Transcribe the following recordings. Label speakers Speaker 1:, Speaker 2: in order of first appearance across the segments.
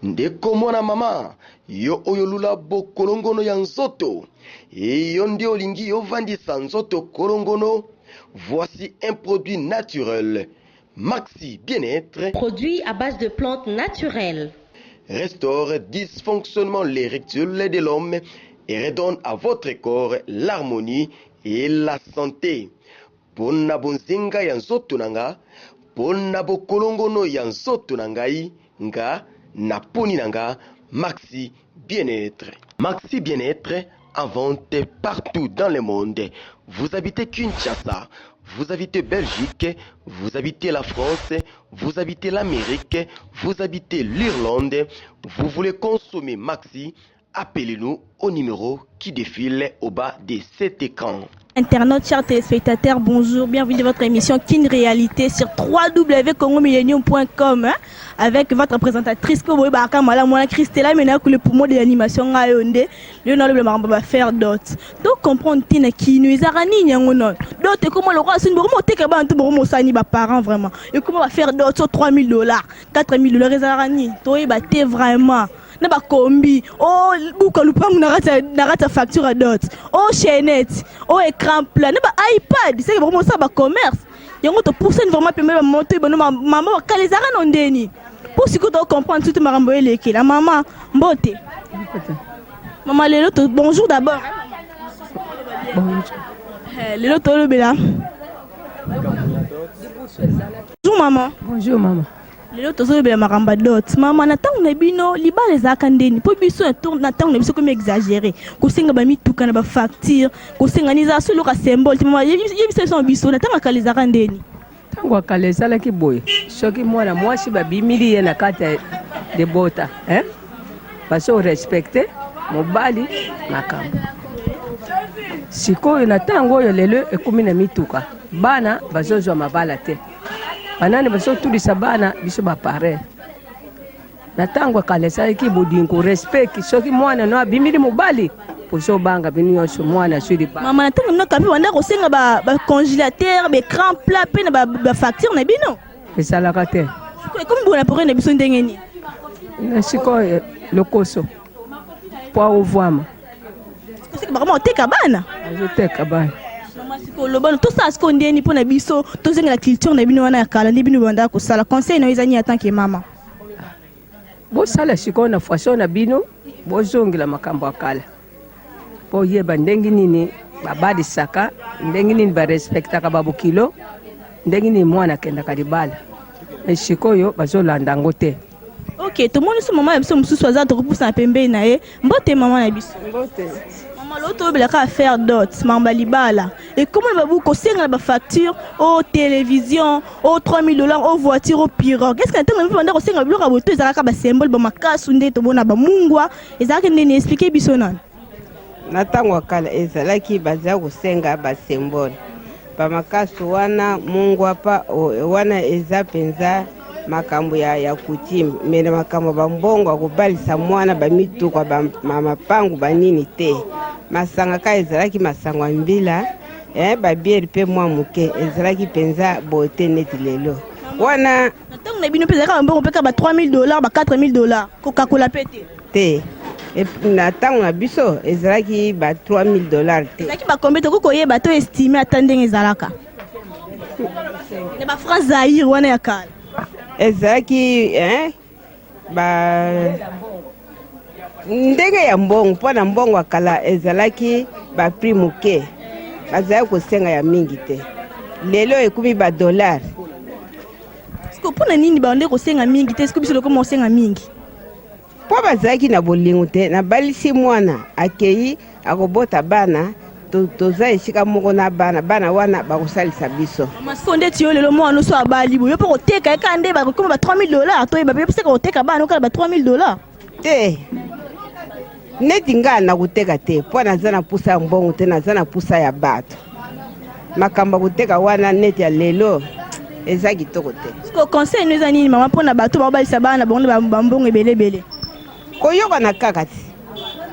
Speaker 1: Ndeko mwana mama, yo oyolula bo kolongono ya nzoto. Et yo nde olingi yo vandisa nzoto kolongono. Voici un produit naturel. Maxi Bien-être.
Speaker 2: Produit à base de plantes naturelles.
Speaker 1: Restaure dysfonctionnement l'érectile de l'homme et redonne à votre corps l'harmonie et la santé. Pona bonzinga ya nzoto nanga, pona bo kolongono ya nzoto nangai, nga na poni nanga, Maxi Bien-être. Maxi Bien-être en vente partout dans le monde. Vous habitez Kinshasa, vous habitez Belgique, vous habitez la France, vous habitez l'Amérique, vous habitez l'Irlande, vous voulez consommer Maxi, appelez-nous au numéro qui défile au bas de cet écran.
Speaker 3: Internautes, chers téléspectateurs, bonjour, bienvenue dans votre émission Kin Réalité sur www.congomillenium.com avec votre présentatrice Koboy Baraka Malamouana Christella Mena pour le poumon de l'animation Ngayonde, le Maramba va faire d'autres. Donc comprendre Tina qui nous a rani nyangonon. D'autres comment le roi c'est une bonne teka ba tout bon sani ba parents vraiment. Et comment va faire d'autres sur $3,000, $4,000 Rezarani. Toi ba t'es vraiment na ba kombi oh buka lupangu narata facture à d'autres oh chaînette oh écran plat na ba iPad c'est vraiment ça ba commerce yango to pour ça vraiment permet monter ba maman ba kalezara ndeni pour ce que tu comprendre tout marambo eleki la maman mbote maman lelo to bonjour d'abord bonjour lelo to le bela bonjour maman
Speaker 4: bonjour maman.
Speaker 3: Lelo tozo bela maramba dot mama na tango na bino libale za kandeni po biso na tango na biso comme exagérer ko senga ba mituka na ba facture ko senga niza solo ka symbole mama yebiso son biso na tango kale za kandeni
Speaker 4: Tango kale sala ki boy soki mwana mwasi ba bimili ye na kata de bota baso respecter mobali makambo sikoyo na tango oyo lelo ekumi na mituka bana bazozwa mabala te banani baso tulisa bana biso bapare na tango kale salaki bodinko respect soki mwana no abimili mobali poso banga bini yonso mwana sudi ba
Speaker 3: mama na tango no kambi wanda ko senga ba congélateur ba écran plat pe na ba facture na bino
Speaker 4: esalaka te
Speaker 3: comme bona pour na biso ndenge ni
Speaker 4: na sikoyo lokoso po ovwama
Speaker 3: c'est vraiment oteka bana
Speaker 4: azoteka bana
Speaker 3: Lobano tout ça ce qu'on dit ni pour na biso to zenga la culture na bino wana ya kala ndi bino banda ko sala conseil na izani en tant que maman
Speaker 4: bo sala siko na façon na bino bo zongela makambo akala po yeba ndengi nini babadi saka ndengi nini ba respecta ka babu kilo ndengi nini mwana kenda kadibala sikoyo bazolanda ngote.
Speaker 3: OK to moni so maman ya biso mususu aza to repousser pembe na ye mbote maman na biso
Speaker 4: mbote
Speaker 3: l'auto belaka faire d'autres mamba libala et comment va vous conseiller la facture aux télévision aux $3,000 aux voitures aux pirogues qu'est-ce que tu veux vendre conseiller le ka boto ezaka ba symbole ba makasu nde to bona ba mungwa ezaka ndeni expliquer biso non
Speaker 5: na tango kala ezalaki baza kosenga ba symbole ba makasu wana mungwa pa wana eza penza makambo ya kutime mena makambo bambongo akubalisa mwana bamituka mapangu banini te masanga ka ezalaki masango mbila babiere pe mwa muke ezalaki penza bote neti lelo wana
Speaker 3: tango na bino peza ka mbongo peka ba $3,000 ba $4,000 Coca-Cola pete
Speaker 5: te na tango na biso ezalaki ba $3,000 te
Speaker 3: ezalaki ba combien to ko yeba to estimer atandenge ezalaka ne ba France Zaire wana ya kala
Speaker 5: ezalaki ba ndenge ya mbongo mpona mbongo akala ezalaki ba prix muke bazali kosenga ya mingi te lelo ekumi ba $.
Speaker 3: Siko mpona nini baonde kosenga mingi te siko biso loko mosenga mingi
Speaker 5: po bazalaki na bolingo te na balisi mwana akei akobota bana toza esika moko na bana wana bakosalisa biso
Speaker 3: masiko nde tiyo lelo mwana so abali boyo po koteka eka nde bakokoma ba $3,000 to yeba pe seka koteka bana okala ba $3,000
Speaker 5: te neti nga na kuteka te po naza na pusa ya mbongo te naza na pusa ya bato makambo kuteka wana neti ya lelo eza kitoko te
Speaker 3: siko conseil no eza nini mama mpona bato baobalisa bana bango bambongo ebelebele
Speaker 5: koyokana kaka te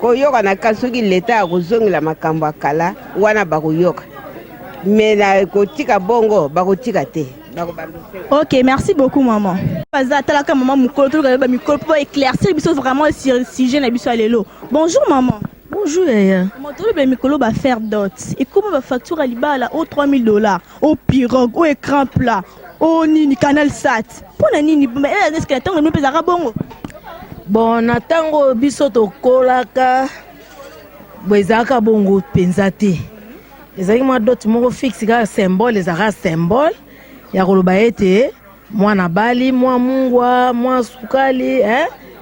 Speaker 5: koyokana kaka soki leta ya kozongela makambo akala wana bakoyoka me na kotika bongo bakotika te
Speaker 3: Ok, merci beaucoup maman. Talaka maman mukolo to ba mikolo pour éclaircir biso vraiment sur le sujet na biso alelo. Bonjour maman.
Speaker 6: Bonjour Yaya.
Speaker 3: Maman to ba mikolo ba faire dot. Et comment ba facture à libala au $3000, au pirogue, au écran plat, au nini canal sat. Pona nini est-ce que tango me pesa bongo?
Speaker 6: Bon na tango biso to kolaka bwezaka bongo penzate. Ezali ma dot moko fixe ka symbole ezaka symbole ya koloba ete mwana bali mwa mungwa mwa sukali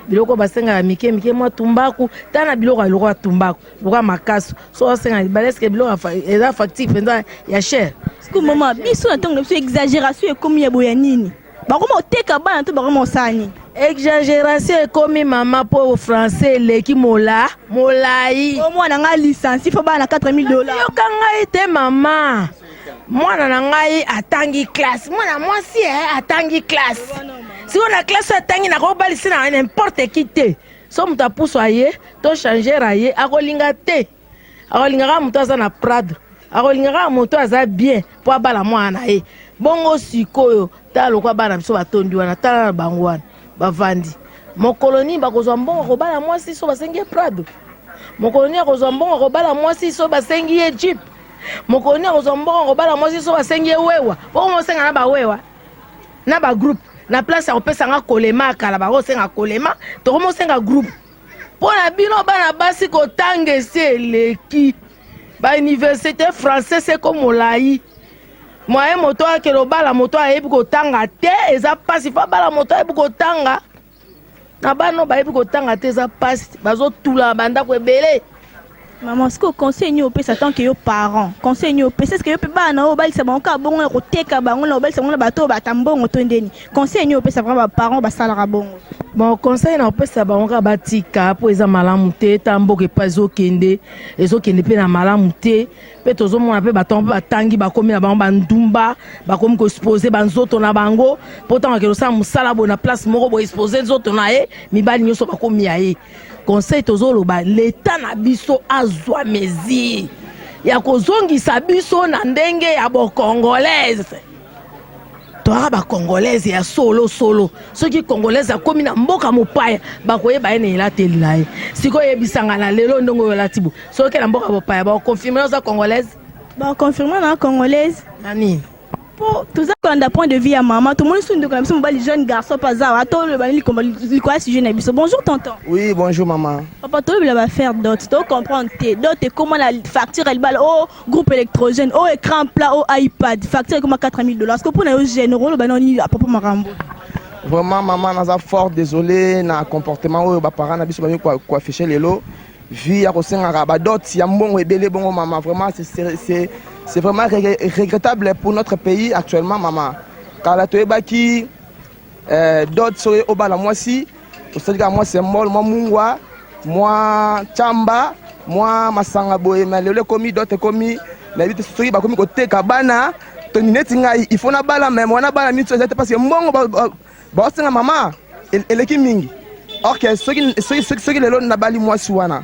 Speaker 6: biloko basenga mike mike mwa tumbaku tana biloko aloko tumbaku loka makaso so basenga baleske biloko eza factique penza ya cher.
Speaker 3: Siko maman biso na tango biso exagération ekomi ya boya nini? Bakoma oteka bana to bakoma osani.
Speaker 6: Exagération ekomi mama po français leki molai.
Speaker 3: Au moins nga licence il faut bana $4000.
Speaker 6: Yoka ngai te mama. Mwana na ngai atangi classe. Mwana mwasi atangi classe. Si on a classe atangi na ko balisi na n'importe qui te. So muta puso aye to changer aye akolinga te. Akolinga muto aza na Prado. Akolinga muto aza bien po abala mwana ye. Bongo sikoyo talo kwa bana biso batondi wana tala na bango wana bavandi. Mokoloni bakozwa mbongo ko bala mwasi so basengi Prado. Mokoloni akozwa mbongo ko bala mwasi so basengi ye Jeep. Mokoloni akozwa mbongo ko bala mwasi so basengi wewa. Bongo mosenga na ba wewa. Na ba groupe na place ya kopesa nga kolema kala ba kosenga kolema to komosenga groupe. Pona bino bana basi ko tangese leki. Ba université française ko molai. Moye moto akelo bala moto ayebi kotanga te eza pasi fa bala moto ayebi kotanga na bano bayebi kotanga te eza pasi bazotula banda ko ebele.
Speaker 3: Maman, est-ce que conseil ni opé tant que yo parents conseil ni opé est-ce que yo pe bana o bali sa banka bongo ko teka bango na bali sa bango bato batambongo to ndeni conseil ni opé ça vraiment parents ba sala bongo.
Speaker 6: Bon conseil na opé sa banka batika po eza malamu te tamboke pa ezokende pe na malamu te pe tozo mona pe batombe batangi bakomi na bango bandumba bakomi ko exposer banzoto na bango pourtant ke sa musala bona place moko bo exposer nzoto na ye mibali nyoso bakomi ya ye. Conseil tozoloba l'état na biso azwa mesure ya kozongisa biso na ndenge ya congolaise. Toa ba congolaise ya solo soki congolaise akomi na mboka mopaya bakoyeba ene elateli na ye siko yebisanga na lelo ndongo yo latibu soki na mboka mopaya ba confirmer za congolaise
Speaker 3: ba confirmer na congolaise
Speaker 6: nani
Speaker 3: pour tout ça quand point de vue à maman tout le monde sont de comme ça les jeunes garçons pas ça attends le bani comme quoi si je n'ai pas bonjour tonton.
Speaker 7: Oui bonjour maman.
Speaker 3: Papa toi il va faire d'autres tu comprendre d'autres comment la facture elle balle au groupe électrogène au écran plat au iPad facture comme $4000 est-ce que pour les généraux le bani à propos marambo.
Speaker 7: Vraiment maman naza fort désolé na comportement o ba parents na biso ba ko afficher lelo vie ya ko senga ba dot ya mbongo ebele bongo maman vraiment c'est vraiment regrettable pour notre pays actuellement maman. Car la toebaki d'autres seraient au bas la moisi, c'est-à-dire moi c'est mol, moi mungwa, moi chamba, moi masanga boye, mais le commis d'autres commis, la vie de ce qui va commis côté kabana, toninetinga il faut na bala même, on a bala minute parce que mbongo ba senga maman, elle qui mingi. OK, ceux qui le na bali moi suwana.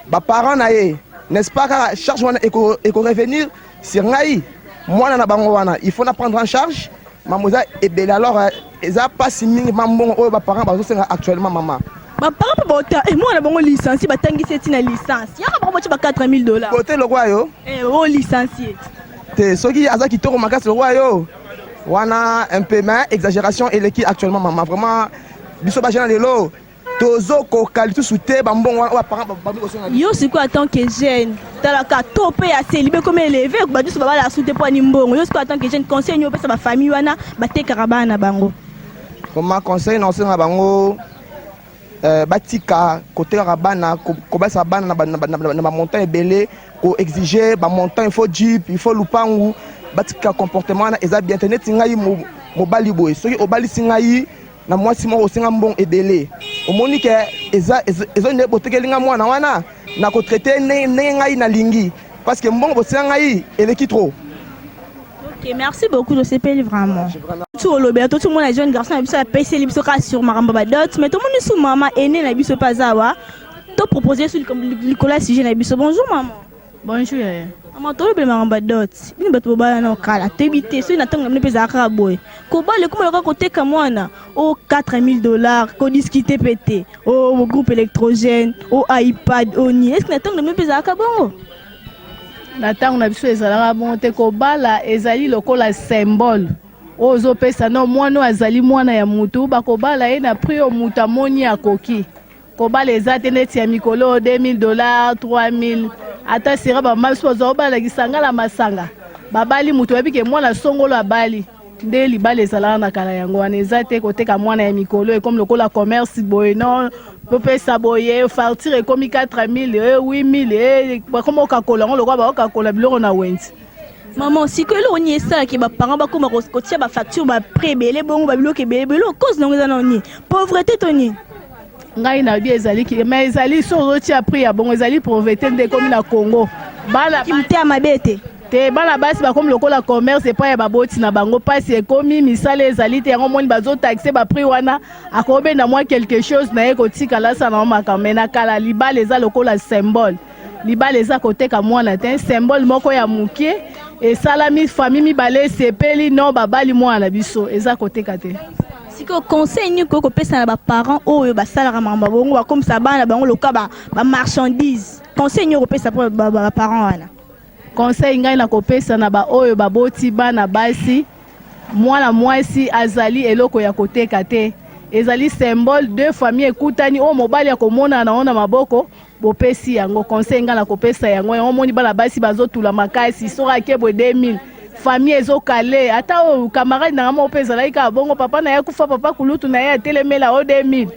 Speaker 7: Ba parents na ye n'est-ce pas car charge wana et revenir sur ngai moi na bango wana il faut na prendre en charge mamoza et belle alors eza pas si mingi mambongo o ba parents bazo senga actuellement maman
Speaker 3: ba parents ba ota et moi na bango licence batangi seti na licence ya ba bocha ba $4000
Speaker 7: côté le roi yo
Speaker 3: o licencié
Speaker 7: te soki aza kitoko makasi le roi yo wana un peu mais exagération et l'équipe actuellement maman vraiment biso ba jana lelo tozo ko kalitu souté bambongo wa parents ba
Speaker 3: yo c'est quoi tant que jeune talaka topé ya célibé comme élevé ba juste ba la souté pour ni mbongo yo c'est quoi tant que jeune conseil yo pesa ba famille wana ba te karabana bango
Speaker 7: comment conseil non senga bango batika côté karabana ko ba sa bana na montagne belé ko exiger ba montagne il faut jeep il faut lupangu batika comportement na eza bien tenet ngai mo bali boy soki obali singai na mwasi moko osenga mbongo ebele omoni ke eza ne botekelinga mwana wana na ko traiter ndenge ngai na lingi parce que mbongo bosenga ngai eleki trop.
Speaker 3: OK, merci beaucoup de ce pays vraiment. Tout le bien tout le monde les jeunes garçons biso PC biso ka sur maramba ba dot mais tout le monde sous maman aîné na biso pazawa to proposer sur le collège si jeune biso bonjour maman. Bonjour. Maman, tu veux me dot. Bini bato bala na kala. Tebite, so na tanga mne pesa ka boy. Ko bale kuma loka côté ka mwana. O $4000, ko discuter pété. O groupe électrogène, o iPad, o ni. Est-ce que na tanga mne pesa ka bongo?
Speaker 8: Na tanga na biso ezalaka bon te ko bala ezali lokola symbole. Ozo pesa no mwana azali mwana ya mutu bako bala ye na prix o mutu amoni akoki. Ko bala ezate neti ya mikolo $2000, $3000. Ata sira ba maso zo bala kisangala masanga. Babali mutu abike mwana songolo abali. Nde libala ezalaka na kala yango wana ezate koteka mwana ya mikolo e comme lokola commerce boye non pesa boye facture e comme 4000 8000 comme okakola ngo lokwa ba okakola biloko na wenzi.
Speaker 3: Maman, si que l'on y est ça, qui va parents ba comme kotia ba facture ba pré belé bon ba biloko belé cause non za noni. Pauvreté toni.
Speaker 8: Ngai na bi ezali ki mais ezali so roti a prix ya bon ezali pauvreté nde comme na Congo. Bala
Speaker 3: kimte amabete.
Speaker 8: Te bala basi ba comme lokola commerce et pas ya baboti na bango pasi e komi misala ezali te yango moni bazo taxer ba prix wana akobe na moi quelque chose na eko tika la sa na makamena kala libala eza lokola symbole. Libala eza koteka mwana te symbole moko ya mukie et salami famille mibale sepeli non babali mwana biso eza koteka te.
Speaker 3: Si que conseil ni ko pesa na ba parents oyo ba salaka mamba bongo ba comme ça bana bango loka ba marchandise. Conseil ni ko pesa pour ba parents wana.
Speaker 8: Conseil ngai na ko pesa na ba oyo baboti bana basi mwana mwasi azali eloko ya koteka te. Ezali symbole de famille ekutani o mobali ya komona naona maboko bopesi yango conseil ngai na ko pesa yango yango moni bana basi bazotula makasi sora kebwe 2000 famille ezokale ata o camarade na ngamo pesa laika bongo papa na yakufa papa kulutu na ya telemela o 2000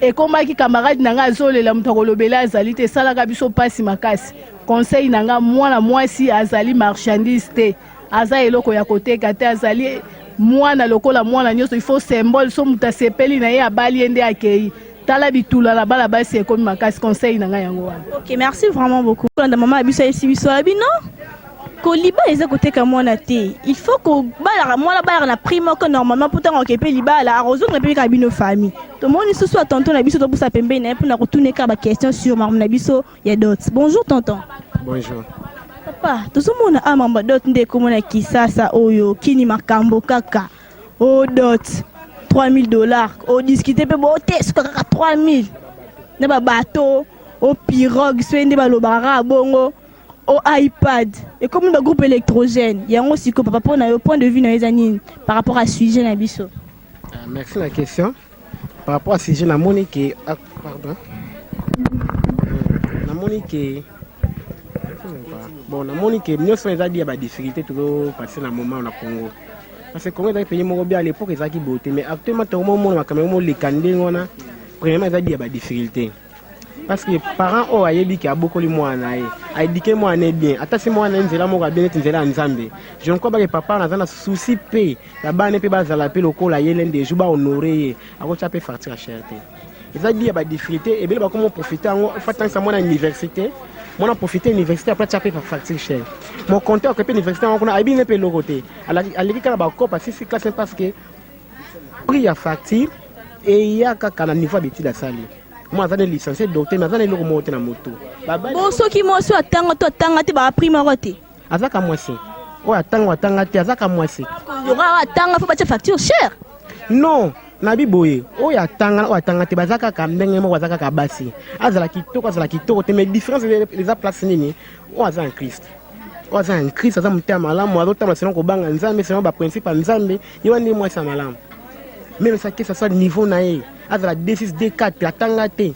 Speaker 8: ekomaki camarade na nga azolela mutu akolobela azali te salaka biso pasi makasi conseil na nga mwana mwasi azali marchandise te aza eloko ya koteka te azali mwana lokola mwana nyonso il faut symbole so mutu asepeli na ye abali ende akei tala bitula na bala basi ekomi makasi conseil na nga yango wana.
Speaker 3: Ok, merci vraiment beaucoup. Quand maman abiso esi biso abi non ko liba eza koteka mwana te il faut ko bala mwana bala na primo que normalement pourtant on kepe liba la arroso na pe ka bino famille to moni so so tonton na biso to busa pembe na pour na retourner ka ba question sur maman na biso ya dot. Bonjour tonton.
Speaker 9: Bonjour.
Speaker 3: Papa, tozomona amamba dot nde komona kisasa oyo kini makambo kaka. O dot $3000 o discuter pe bo te so kaka 3000. Na ba bateau o pirogue so nde ba lobara bongo. Au iPad et comme le groupe électrogène il y a aussi que papa on a un point de vue par rapport à ce sujet na biso.
Speaker 9: Merci la question par rapport à ce sujet na monique pardon na monique bon na monique nous sommes déjà dit à difficulté toujours passer dans moment na Congo parce que Congo est un pays moko bien à l'époque ezaki beauté mais actuellement tout le monde na kamera les kandé ngona premièrement ezali dit à difficulté. Parce que les parents ont dit qu'il y a beaucoup de mois à éduquer moi bien. Attention moi nzela mo ka bien nzela nzambe. Je ne crois pas que papa n'a un souci paix. La bas ne peut pas la paix local la yelen des jours honorer. À quoi tu peux faire la cherté. Ils ont dit il y a des difficultés et bien comment profiter en fait tant que ça moi à l'université. Moi on profiter l'université après tu peux faire facture cher. Mon compte à côté l'université on a bien payer le côté. À l'école là ba ko parce que c'est classe parce que prix à facture et il y a qu'à la niveau d'études à salir. Moi j'ai licencié docteur mais j'ai le remonter na moto
Speaker 3: bon so ki mo so atanga to atanga te ba prime rote
Speaker 9: azaka mwasi o atanga te azaka mwasi
Speaker 3: yo ga atanga faut ba facture cher
Speaker 9: non na biboye o atanga te bazaka ka ndenge mo bazaka ka basi azala kitoko te mais différence les place nini o aza en Christ aza mutama malamu azotama selon ko banga nzambe selon ba principe nzambe yo ndi mwasi malamu même ça que ça soit niveau nae azala D6 D4 la tangate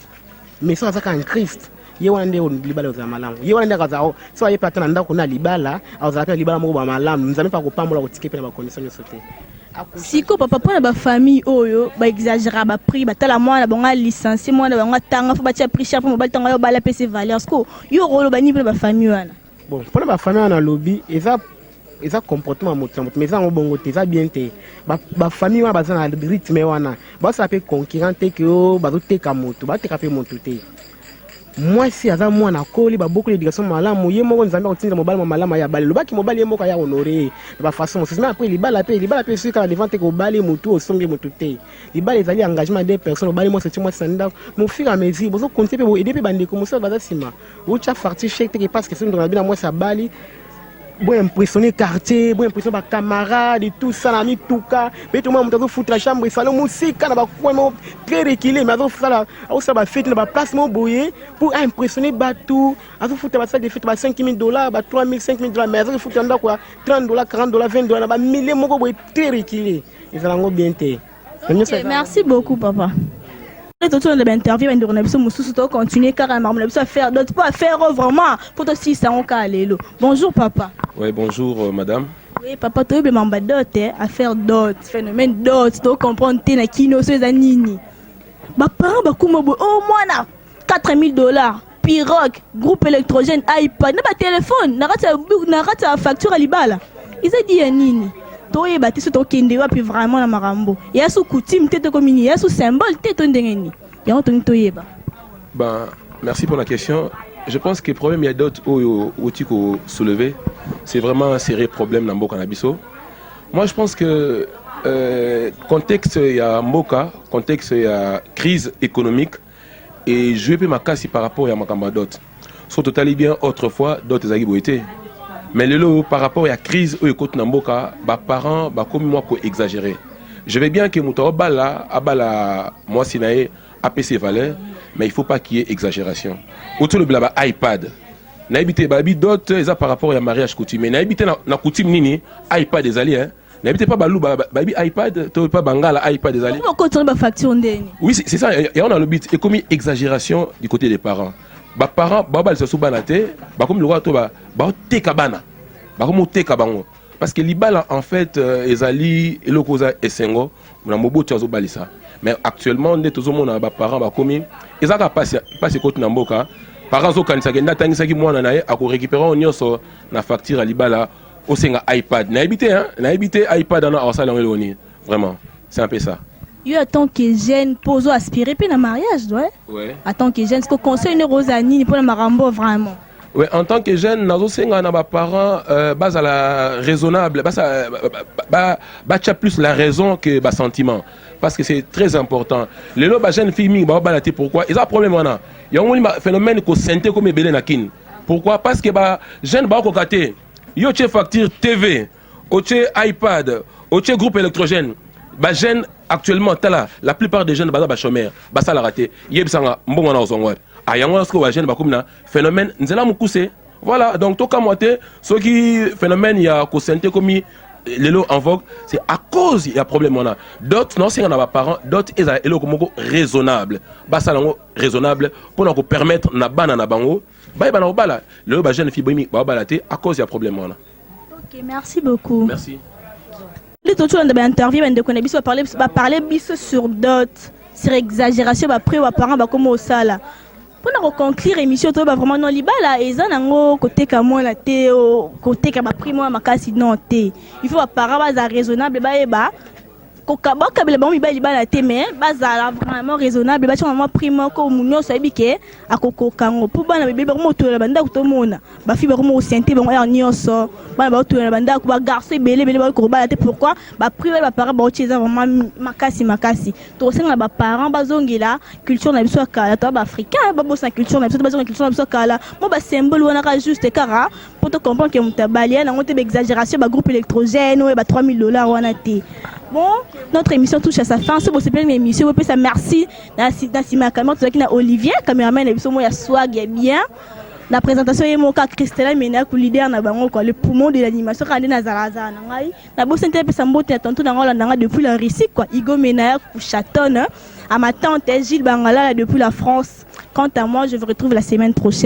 Speaker 9: mais ça en Christ yewande on libala za malamu yewande kaza so aye patana ndako na libala azala libala mo ba malamu nzambe pa ko pambola ko tikepe na ba condition sote
Speaker 3: siko papa pona ba famille oyo ba exagérer ba prix ba tala mwana bonga licencié mwana bango tanga faut ba tia prix cher pour ba tanga yo ba la PC valeur sko yo rolo ba ni ba famille wana
Speaker 9: bon pona ba famille na lobby eza comportement moto mais ça bongo te ça bien te ba famille wana baza na rythme wana ba ça peut concurrent te que bazo teka moto ba teka pe moto te moi si aza mwana koli ba beaucoup d'éducation malamu ye moko nzambe kotinda mobali malamu ya bale lobaki mobali ye moko ya honorer ba façon c'est mais après libala pe sur quand devant te ko bali mutu osombe mutu te libala ezali engagement des personnes bali moi c'est moi sanda mon fur et à mesure bozo continuer pe aider pe bande ko musa baza sima ucha farti chèque te parce que c'est ndo na moi ça bali bon impressionner quartier bon impressionner ba camarades et tout ça na mi tuka mais tout le monde doit foutre la chambre ça le musique na ba coin très reculé mais ça là ça ba fête na ba place mo boyer pour impressionner ba tout ça foutre ba salle de fête ba $5,000 ba $3,000 $5,000 mais ça foutre nda quoi $30 $40 $20 na ba milliers moko boy très reculé et ça ngo bien té.
Speaker 3: Merci beaucoup papa. Tout le monde interview et de continuer car on a faire d'autres pas faire vraiment pour aussi ça on calé. Bonjour papa.
Speaker 10: Oui, bonjour madame.
Speaker 3: Oui papa tu veux m'emba d'autres à faire d'autres phénomènes d'autres tu comprendre t'es qui nos ces anini. Ba parents ba kuma oh moi na $4,000 pirogue groupe électrogène iPad na ba téléphone na rata facture à libala. Ils a dit anini. Toye bâti to kende wa puis vraiment na marambo ya sous coutume tete communier ya sous symbole tete ndengeni ya on toyeba.
Speaker 10: Ben merci pour la question. Je pense que le problème il y a d'autres où tu ko soulever c'est vraiment serré problème dans Mboka na biso. Moi je pense que contexte il y a Mboka contexte il y a crise économique et je vais ma casse par rapport à makamba d'autres. Surtout tali bien autrefois d'autres zagi boité. Mais le par rapport à la crise où écoute Namboka, les parents comme moi pour exagérer. Je veux bien que Mouta abala moi sinae APC valeur, mais il faut pas qu'il y ait exagération. Autour le blabla iPad. N'habitez babi d'autres par rapport à mariage coutume. N'habitez na coutume nini iPad des alliés hein. N'habitez pas balou babi iPad, tu pas bangala iPad des alliés.
Speaker 3: Pourquoi continuer ba facture ndeni?
Speaker 10: Oui, c'est ça, et on a le but et comme exagération du côté des parents. Ba parents babal se soubanate ba comme le roi to ba tekabana ba comme tekabango parce que libala en fait ezali elokoza esengo na moboto azo balisa mais actuellement nde tozo mona ba parents ba komi ezaka passe côté na mboka parents zo kanisa kenda tangisa ki mwana nae ako récupérer onyoso na facture à libala osenga iPad na habité iPad na osala ngeli vraiment c'est un peu ça.
Speaker 3: Yo en tant que jeune poso aspirer puis na mariage ouais.
Speaker 10: Ouais.
Speaker 3: En tant que jeune ce que conseil une Rosani pour le marambo vraiment.
Speaker 10: Ouais, en tant que jeune nazo senga na ba parents base à la raisonnable plus la raison que ba sentiment parce que c'est très important. Les lo ba jeune fille ba balati pourquoi ils a problème wana. Il y a un phénomène ko senté comme belé na kin. Pourquoi parce que ba jeune ba ko katé yo che facture TV, o che iPad, o che groupe électrogène. Ba jeune actuellement tala la plupart des jeunes ba chômeur ba ça la raté yebsanga mbongo na ozongwa ayango sko ba jeune ba kumna phénomène nzela mukuse voilà donc to kamote ce qui phénomène ya ko senté comme lelo en vogue c'est à cause il y a problème on a d'autres non c'est on a ba parents d'autres eza elo komoko raisonnable ba ça lango raisonnable pour nous permettre na bana na bango ba na obala lelo ba jeune fille bomi ba balaté à cause il y a problème on a.
Speaker 3: OK merci beaucoup.
Speaker 10: Merci.
Speaker 3: Les autres on a interview de connaître parler sur d'autres sur exagération après ou parents ba comme au sala pour nous conclure émission to ba vraiment non libala eza nango côté ka moi la té côté ka ba primo makasi non té il faut ba parents ba raisonnable ba eba ko kabila ba mi ba libala té mais bazala vraiment raisonnable ba chama primo ko munyo so ebike akoko kango pour bana bébé ba mo to la banda ko to mona ba fi ba mo senté ba er nyoso ba ba to la banda ko ba garçon belé ba ko ba té pourquoi ba privé ba parents ba utiliser vraiment makasi to senga ba parents ba zongila culture na biso kala to ba africain ba bossa culture na biso ba zongila culture na biso kala mo ba symbole wana ka juste kara pour te comprendre que mutabalia na ngote ba exagération ba groupe électrogène ou ba $3,000 wana té. Bon, notre émission touche à sa fin. C'est possible une émission. Vous pouvez merci. Nassima Cameron, tout ça Olivier, caméraman, l'émission moi il swag est bien. La présentation est mon cas Christella Mena, qui leader na bango quoi, le poumon de l'animation quand na zalaza na ngai. Na bosse intérêt ça mbote tonton na ngala depuis la Russie quoi. Igo Mena pour Chaton. À ma tante Gilles Bangala depuis la France. Quant à moi, je vous retrouve la semaine prochaine.